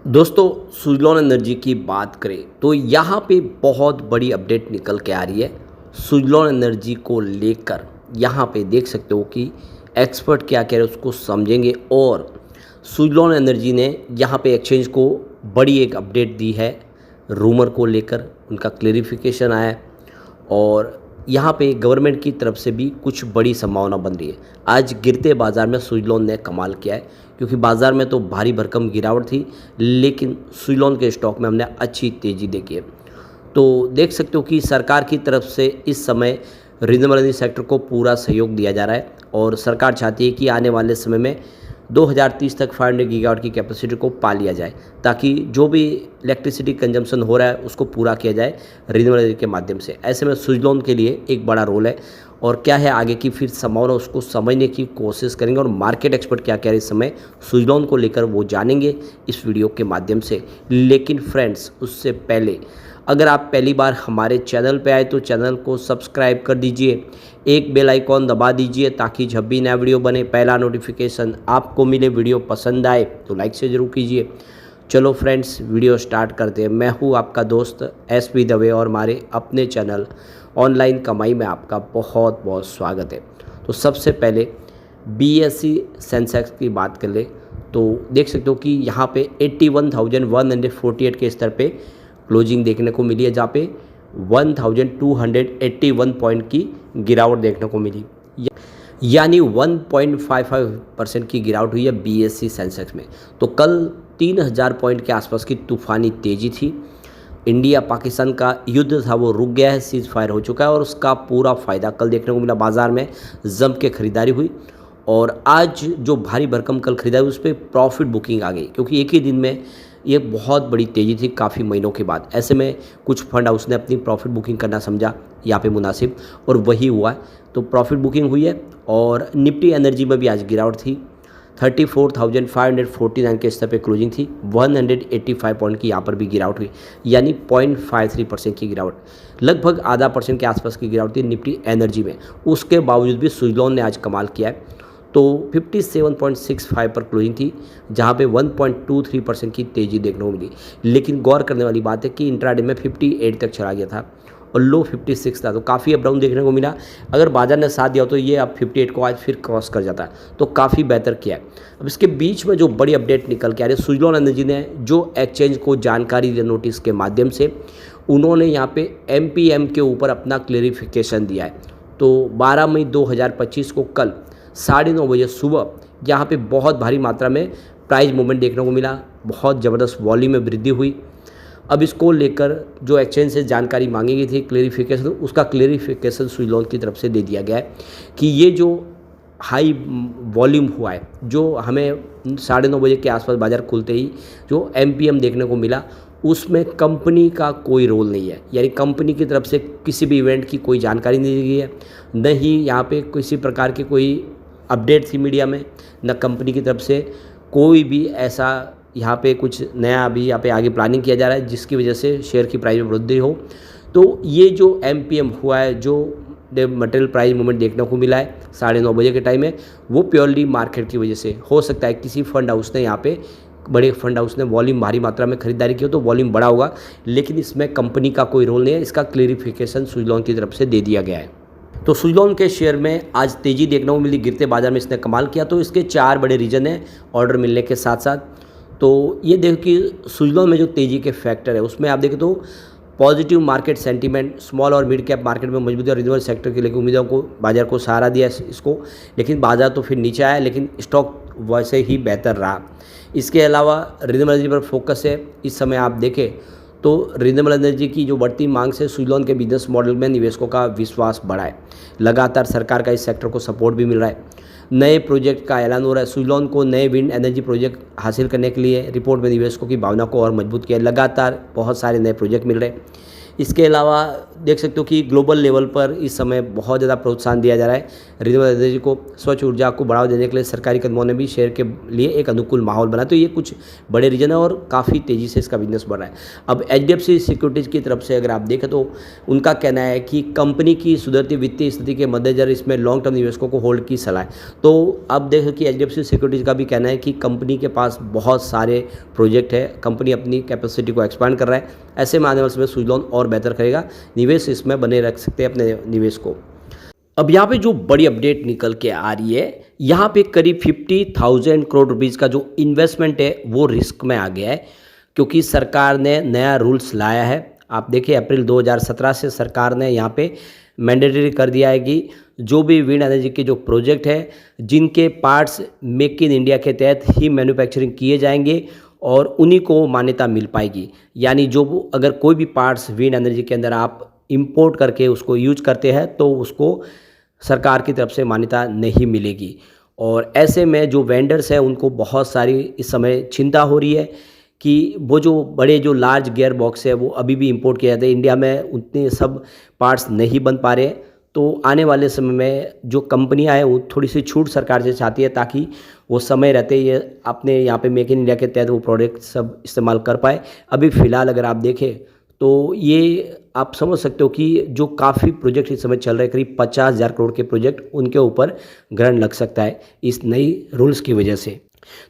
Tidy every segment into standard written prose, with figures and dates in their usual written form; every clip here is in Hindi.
दोस्तों, सुज़लॉन एनर्जी की बात करें तो यहाँ पे बहुत बड़ी अपडेट निकल के आ रही है। सुज़लॉन एनर्जी को लेकर यहाँ पे देख सकते हो कि एक्सपर्ट क्या कह रहे हैं उसको समझेंगे। और सुज़लॉन एनर्जी ने यहाँ पे एक्सचेंज को बड़ी एक अपडेट दी है। रूमर को लेकर उनका क्लेरिफिकेशन आया है और यहाँ पे गवर्नमेंट की तरफ से भी कुछ बड़ी संभावना बन रही है। आज गिरते बाज़ार में सुज़लॉन ने कमाल किया है, क्योंकि बाज़ार में तो भारी भरकम गिरावट थी, लेकिन सुज़लॉन के स्टॉक में हमने अच्छी तेज़ी देखी है। तो देख सकते हो कि सरकार की तरफ से इस समय रिन्यूएबल एनर्जी सेक्टर को पूरा सहयोग दिया जा रहा है और सरकार चाहती है कि आने वाले समय में 2030 तक 500 गीगावाट की कैपेसिटी को पा लिया जाए, ताकि जो भी इलेक्ट्रिसिटी कंजम्पशन हो रहा है उसको पूरा किया जाए रिन्यूएबल एनर्जी के माध्यम से। ऐसे में सुज़लॉन के लिए एक बड़ा रोल है और क्या है आगे की फिर संभावना उसको समझने की कोशिश करेंगे और मार्केट एक्सपर्ट क्या कह रहे हैं इस समय सुज़लॉन को लेकर वो जानेंगे इस वीडियो के माध्यम से। लेकिन फ्रेंड्स, उससे पहले अगर आप पहली बार हमारे चैनल पे आए तो चैनल को सब्सक्राइब कर दीजिए, एक बेल आइकॉन दबा दीजिए ताकि जब भी नया वीडियो बने पहला नोटिफिकेशन आपको मिले। वीडियो पसंद आए तो लाइक से ज़रूर कीजिए। चलो फ्रेंड्स, वीडियो स्टार्ट करते हैं। मैं हूँ आपका दोस्त एसपी दवे और हमारे अपने चैनल ऑनलाइन कमाई में आपका बहुत बहुत स्वागत है। तो सबसे पहले बीएसई सेंसेक्स की बात कर ले तो देख सकते हो कि यहाँ पे 81,148 के स्तर पे क्लोजिंग देखने को मिली है, जहाँ पे 1281 पॉइंट की गिरावट देखने को मिली, यानी 1.55% की गिरावट हुई है बीएसई सेंसेक्स में। तो कल 3000 पॉइंट के आसपास की तूफानी तेज़ी थी। इंडिया पाकिस्तान का युद्ध था वो रुक गया है, सीज फायर हो चुका है और उसका पूरा फ़ायदा कल देखने को मिला। बाज़ार में जम के खरीदारी हुई और आज जो भारी भरकम कल खरीदारी उस पर प्रॉफिट बुकिंग आ गई, क्योंकि एक ही दिन में ये बहुत बड़ी तेज़ी थी काफ़ी महीनों के बाद। ऐसे में कुछ फंड हाउस ने अपनी प्रॉफिट बुकिंग करना समझा यहाँ पे मुनासिब और वही हुआ। तो प्रॉफिट बुकिंग हुई है और निफ्टी एनर्जी में भी आज गिरावट थी। 34,549 के स्तर पे क्लोजिंग थी। 185 पॉइंट की यहाँ पर भी गिरावट हुई, यानी 0.53% की गिरावट, लगभग आधा परसेंट के आसपास की गिरावट थी निफ्टी एनर्जी में। उसके बावजूद भी सुज़लॉन ने आज कमाल किया है। तो 57.65 पर क्लोजिंग थी, जहाँ पे 1.23% की तेज़ी देखने को मिली। लेकिन गौर करने वाली बात है कि इंट्राडे में 58 तक चला गया था और लो 56 था, तो काफ़ी अप डाउन देखने को मिला। अगर बाजार ने साथ दिया तो ये अब 58 को आज फिर क्रॉस कर जाता है, तो काफ़ी बेहतर किया है। अब इसके बीच में जो बड़ी अपडेट निकल के आ रही है, सुज़लॉन एनर्जी ने जो एक्सचेंज को जानकारी दी नोटिस के माध्यम से, उन्होंने यहाँ पे एमपीएम के ऊपर अपना क्लेरिफिकेशन दिया है। तो 12 मई 2025 को कल 9:30 बजे सुबह यहाँ पे बहुत भारी मात्रा में प्राइस मूवमेंट देखने को मिला, बहुत ज़बरदस्त वॉल्यूम में वृद्धि हुई। अब इसको लेकर जो एक्सचेंज से जानकारी मांगी गई थी क्लेरिफिकेशन, उसका क्लेरिफिकेशन सुज़लॉन की तरफ से दे दिया गया है कि ये जो हाई वॉल्यूम हुआ है, जो हमें 9:30 बजे के आसपास बाज़ार खुलते ही जो एमपीएम देखने को मिला, उसमें कंपनी का कोई रोल नहीं है, यानी कंपनी की तरफ से किसी भी इवेंट की कोई जानकारी नहीं दी गई है, न ही यहाँ पे किसी प्रकार की कोई अपडेट थी मीडिया में, न कंपनी की तरफ से कोई भी ऐसा यहाँ पे कुछ नया अभी यहाँ पे आगे प्लानिंग किया जा रहा है जिसकी वजह से शेयर की प्राइस में वृद्धि हो। तो ये जो एमपीएम हुआ है, जो मटेरियल प्राइस मूवमेंट देखने को मिला है 9:30 बजे के टाइम में, वो प्योरली मार्केट की वजह से हो सकता है। किसी फंड हाउस ने यहाँ पे, बड़े फंड हाउस ने वॉल्यूम भारी मात्रा में खरीदारी की हो तो वॉल्यूम बड़ा होगा, लेकिन इसमें कंपनी का कोई रोल नहीं है। इसका क्लेरिफिकेशन सुज़लॉन की तरफ से दे दिया गया है। तो सुज़लॉन के शेयर में आज तेज़ी देखने को मिली, गिरते बाजार में इसने कमाल किया। तो इसके 4 बड़े रीज़न हैं ऑर्डर मिलने के साथ साथ। तो ये देखो कि सुज़लॉन में जो तेज़ी के फैक्टर है उसमें आप देखें तो पॉजिटिव मार्केट सेंटीमेंट, स्मॉल और मिड कैप मार्केट में मजबूती और रिन्यूएबल सेक्टर के लिए उम्मीदों को बाजार को सहारा दिया इसको, लेकिन बाजार तो फिर नीचे आया, लेकिन स्टॉक वैसे ही बेहतर रहा। इसके अलावा रिन्यूएबल एनर्जी पर फोकस है। इस समय आप देखें तो रिन्यूएबल एनर्जी की जो बढ़ती मांग से सुज़लॉन के बिजनेस मॉडल में निवेशकों का विश्वास बढ़ा है। लगातार सरकार का इस सेक्टर को सपोर्ट भी मिल रहा है। नए प्रोजेक्ट का ऐलान हो रहा है। सुज़लॉन को नए विंड एनर्जी प्रोजेक्ट हासिल करने के लिए रिपोर्ट में निवेशकों की भावना को और मजबूत किया है। लगातार बहुत सारे नए प्रोजेक्ट मिल रहे हैं। इसके अलावा देख सकते हो कि ग्लोबल लेवल पर इस समय बहुत ज़्यादा प्रोत्साहन दिया जा रहा है। रिन्यूएबल एनर्जी को, स्वच्छ ऊर्जा को बढ़ावा देने के लिए सरकारी कदमों ने भी शेयर के लिए एक अनुकूल माहौल बना। तो ये कुछ बड़े रीजन है और काफ़ी तेज़ी से इसका बिजनेस बढ़ रहा है। अब एचडीएफसी सिक्योरिटीज़ की तरफ से अगर आप देखें तो उनका कहना है कि कंपनी की सुधरती वित्तीय स्थिति के मद्देनजर इसमें लॉन्ग टर्म निवेशकों को होल्ड की सलाह है। तो अब देखो कि एचडीएफसी सिक्योरिटीज़ का भी कहना है कि कंपनी के पास बहुत सारे प्रोजेक्ट है, कंपनी अपनी कैपेसिटी को एक्सपांड कर रहा है। ऐसे में आने वाले समय सुजलॉन और बेहतर करेगा, निवेश इसमें बने रख सकते हैं अपने निवेश को। अब यहाँ पे जो बड़ी अपडेट निकल के आ रही है, यहाँ पे करीब 50,000 करोड़ रुपीज़ का जो इन्वेस्टमेंट है वो रिस्क में आ गया है, क्योंकि सरकार ने नया रूल्स लाया है। आप देखिए अप्रैल 2017 से सरकार ने यहाँ पे मैंडेटरी कर दिया है कि जो भी विंड एनर्जी के जो प्रोजेक्ट है जिनके पार्ट्स मेक इन इंडिया के तहत ही मैन्युफैक्चरिंग किए जाएंगे और उन्हीं को मान्यता मिल पाएगी। यानी जो अगर कोई भी पार्ट्स विंड एनर्जी के अंदर आप इंपोर्ट करके उसको यूज करते हैं तो उसको सरकार की तरफ से मान्यता नहीं मिलेगी। और ऐसे में जो वेंडर्स हैं उनको बहुत सारी इस समय चिंता हो रही है कि वो जो बड़े जो लार्ज गियर बॉक्स है वो अभी भी इंपोर्ट किए जाते हैं, इंडिया में उतने सब पार्ट्स नहीं बन पा रहे। तो आने वाले समय में जो कंपनियां हैं वो थोड़ी सी छूट सरकार से चाहती है ताकि वो समय रहते ये अपने यहाँ पे मेक इन इंडिया के तहत वो प्रोडक्ट सब इस्तेमाल कर पाए। अभी फ़िलहाल अगर आप देखें तो ये आप समझ सकते हो कि जो काफ़ी प्रोजेक्ट इस समय चल रहे हैं, करीब 50,000 करोड़ के प्रोजेक्ट, उनके ऊपर ग्रहण लग सकता है इस नई रूल्स की वजह से।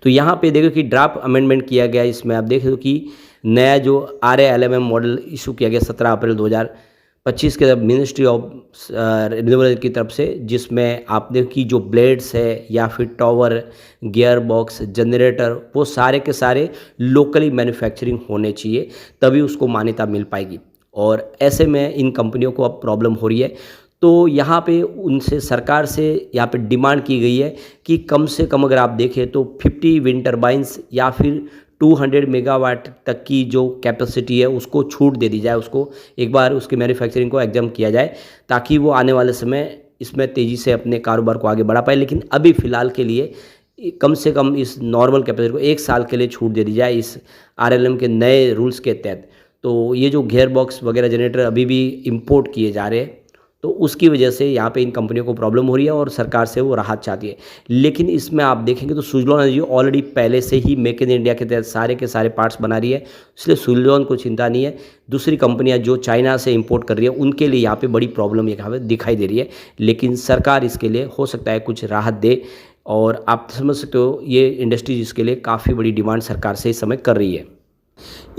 तो यहाँ पे देखो कि ड्राफ्ट अमेंडमेंट किया गया, इसमें आप देख रहे हो कि नया जो RALMM मॉडल इशू किया गया 17 अप्रैल 2025 के मिनिस्ट्री ऑफ रिन्यूएबल की तरफ से, जिसमें आप देखो कि जो ब्लेड्स है या फिर टॉवर, गियर बॉक्स, जनरेटर, वो सारे के सारे लोकली मैन्युफैक्चरिंग होने चाहिए, तभी उसको मान्यता मिल पाएगी। और ऐसे में इन कंपनियों को अब प्रॉब्लम हो रही है। तो यहाँ पे उनसे सरकार से यहाँ पे डिमांड की गई है कि कम से कम अगर आप देखें तो 50 विंड टर्बाइंस या फिर 200 मेगावाट तक की जो कैपेसिटी है उसको छूट दे दी जाए, उसको एक बार उसकी मैन्युफैक्चरिंग को एग्जाम किया जाए ताकि वो आने वाले समय इसमें तेज़ी से अपने कारोबार को आगे बढ़ा पाए। लेकिन अभी फ़िलहाल के लिए कम से कम इस नॉर्मल कैपेसिटी को 1 साल के लिए छूट दे दी जाए इस RLM के नए रूल्स के तहत। तो ये जो गियर बॉक्स वगैरह जनरेटर अभी भी इंपोर्ट किए जा रहे हैं, तो उसकी वजह से यहाँ पे इन कंपनियों को प्रॉब्लम हो रही है और सरकार से वो राहत चाहती है। लेकिन इसमें आप देखेंगे तो सुजलॉन एनर्जी ऑलरेडी पहले से ही मेक इन इंडिया के तहत सारे के सारे पार्ट्स बना रही है, इसलिए सुजलॉन को चिंता नहीं है। दूसरी कंपनियां जो चाइना से इंपोर्ट कर रही है उनके लिए यहाँ पे बड़ी प्रॉब्लम यहाँ पे दिखाई दे रही है, लेकिन सरकार इसके लिए हो सकता है कुछ राहत दे। और आप समझ सकते हो ये इंडस्ट्रीज इसके लिए काफ़ी बड़ी डिमांड सरकार से इस समय कर रही है।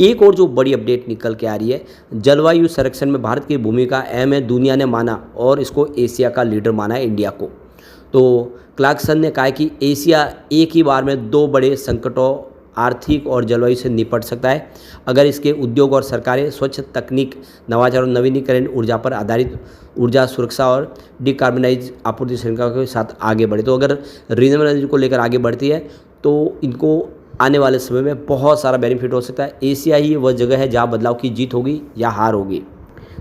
एक और जो बड़ी अपडेट निकल के आ रही है, जलवायु संरक्षण में भारत की भूमिका अहम है, दुनिया ने माना और इसको एशिया का लीडर माना है इंडिया को। तो क्लार्कसन ने कहा है कि एशिया एक ही बार में 2 बड़े संकटों, आर्थिक और जलवायु से निपट सकता है अगर इसके उद्योग और सरकारें स्वच्छ तकनीक, नवाचार और नवीनीकरण ऊर्जा पर आधारित ऊर्जा सुरक्षा और डिकार्बनाइज आपूर्ति श्रृंखला के साथ आगे बढ़े। तो अगर रिन्यूएबल एनर्जी को लेकर आगे बढ़ती है तो इनको आने वाले समय में बहुत सारा बेनिफिट हो सकता है। एशिया ही वह जगह है जहाँ बदलाव की जीत होगी या हार होगी।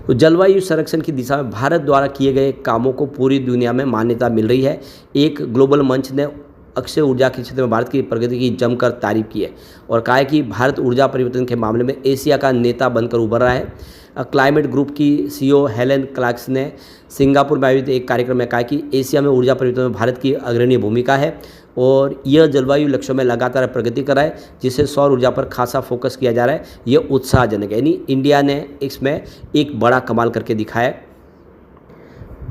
तो जलवायु संरक्षण की दिशा में भारत द्वारा किए गए कामों को पूरी दुनिया में मान्यता मिल रही है। एक ग्लोबल मंच ने अक्षय ऊर्जा के क्षेत्र में भारत की प्रगति की जमकर तारीफ की है और कहा है कि भारत ऊर्जा परिवर्तन के मामले में एशिया का नेता बनकर उभर रहा है। क्लाइमेट ग्रुप की CEO हेलेन क्लार्कसन ने सिंगापुर में आयोजित एक कार्यक्रम में कहा कि एशिया में ऊर्जा परिवर्तन में भारत की अग्रणी भूमिका है और यह जलवायु लक्ष्यों में लगातार प्रगति कर रहा है, जिससे सौर ऊर्जा पर खासा फोकस किया जा रहा है। यह उत्साहजनक है, यानी इंडिया ने इसमें एक बड़ा कमाल करके दिखाया है।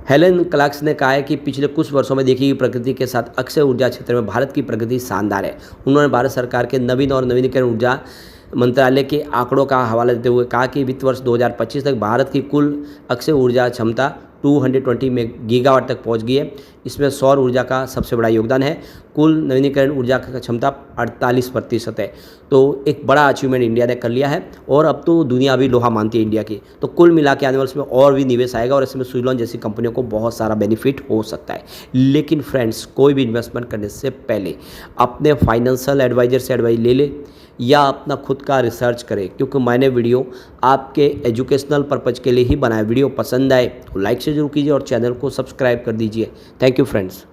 हेलेन क्लार्कसन ने कहा है कि पिछले कुछ वर्षों में देखी गई प्रगति के साथ अक्षय ऊर्जा क्षेत्र में भारत की प्रगति शानदार है। उन्होंने भारत सरकार के नवीन और नवीनीकरण ऊर्जा मंत्रालय के आंकड़ों का हवाला देते हुए कहा कि वित्त वर्ष 2025 तक भारत की कुल अक्षय ऊर्जा क्षमता 220 गीगावाट तक पहुंच गई है। इसमें सौर ऊर्जा का सबसे बड़ा योगदान है। कुल नवीनीकरण ऊर्जा का क्षमता 48% है। तो एक बड़ा अचीवमेंट इंडिया ने कर लिया है और अब तो दुनिया भी लोहा मानती है इंडिया की। तो कुल मिला के आने वाले में और भी निवेश आएगा और इसमें सुजलॉन जैसी कंपनियों को बहुत सारा बेनिफिट हो सकता है। लेकिन फ्रेंड्स, कोई भी इन्वेस्टमेंट करने से पहले अपने फाइनेंशियल एडवाइजर से एडवाइस ले ले या अपना खुद का रिसर्च करें, क्योंकि मैंने वीडियो आपके एजुकेशनल पर्पज़ के लिए ही बनाया। वीडियो पसंद आए तो लाइक से जरूर कीजिए और चैनल को सब्सक्राइब कर दीजिए। Thank you friends.